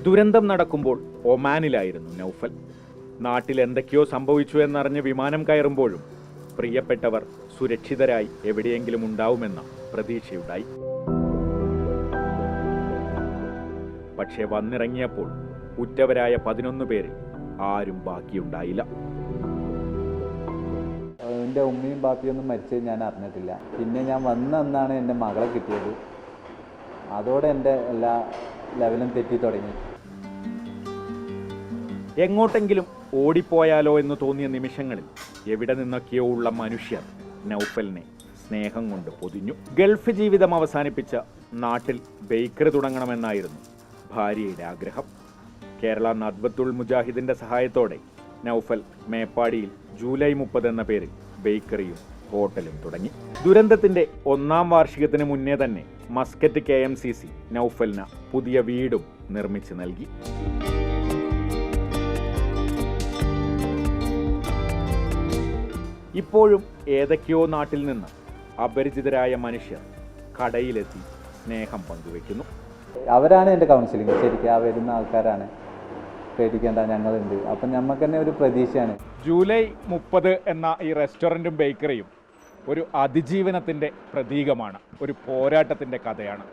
ദുരന്തം നടക്കുമ്പോൾ ഒമാനിലായിരുന്നു നൗഫൽ. നാട്ടിൽ എന്തൊക്കെയോ സംഭവിച്ചു എന്നറിഞ്ഞ് വിമാനം കയറുമ്പോഴും പ്രിയപ്പെട്ടവർ സുരക്ഷിതരായി എവിടെയെങ്കിലും ഉണ്ടാവുമെന്ന പ്രതീക്ഷയുണ്ടായി. പക്ഷേ വന്നിറങ്ങിയപ്പോൾ ഉറ്റവരായ 11 പേരിൽ ആരും ബാക്കിയുണ്ടായില്ല. എൻ്റെ ഉമ്മയും ബാപ്പിയൊന്നും മരിച്ചത് ഞാൻ അറിഞ്ഞിട്ടില്ല. പിന്നെ ഞാൻ വന്നാണ് എൻ്റെ മകളെ കിട്ടിയത്. അതോടെ എൻ്റെ എല്ലാ ലെവലും തെറ്റി തുടങ്ങി. എങ്ങോട്ടെങ്കിലും ഓടിപ്പോയാലോ എന്ന് തോന്നിയ നിമിഷങ്ങളിൽ എവിടെ നിന്നൊക്കെയോ ഉള്ള മനുഷ്യർ നൗഫലിനെ സ്നേഹം കൊണ്ട് പൊതിഞ്ഞു. ഗൾഫ് ജീവിതം അവസാനിപ്പിച്ച നാട്ടിൽ ബേക്കറി തുടങ്ങണമെന്നായിരുന്നു ഭാര്യയുടെ ആഗ്രഹം. കേരള നദ്വത്തുൽ മുജാഹിദിന്റെ സഹായത്തോടെ നൗഫൽ മേപ്പാടിയിൽ ജൂലൈ 30 എന്ന പേരിൽ ബേക്കറിയും ഹോട്ടലും തുടങ്ങി. ദുരന്തത്തിന്റെ 1ാം വാർഷികത്തിന് മുന്നേ തന്നെ മസ്കറ്റ് KMCC നൗഫലിന് പുതിയ വീടും നിർമ്മിച്ചു നൽകി. ഇപ്പോഴും ഏതൊക്കെയോ നാട്ടിൽ നിന്ന് അപരിചിതരായ മനുഷ്യർ കടയിലെത്തി സ്നേഹം പങ്കുവെക്കുന്നു. അവരാണ് എൻ്റെ കൗൺസിലിംഗ്. ശരിക്കും ആ വരുന്ന ആൾക്കാരാണ്. പേടിക്കേണ്ട, ഞങ്ങളുണ്ട്. അപ്പം നമുക്ക് തന്നെ ഒരു പ്രതീക്ഷയാണ്. ജൂലൈ 30 എന്ന ഈ റെസ്റ്റോറൻറ്റും ബേക്കറിയും ഒരു അതിജീവനത്തിൻ്റെ പ്രതീകമാണ്, ഒരു പോരാട്ടത്തിൻ്റെ കഥയാണ്.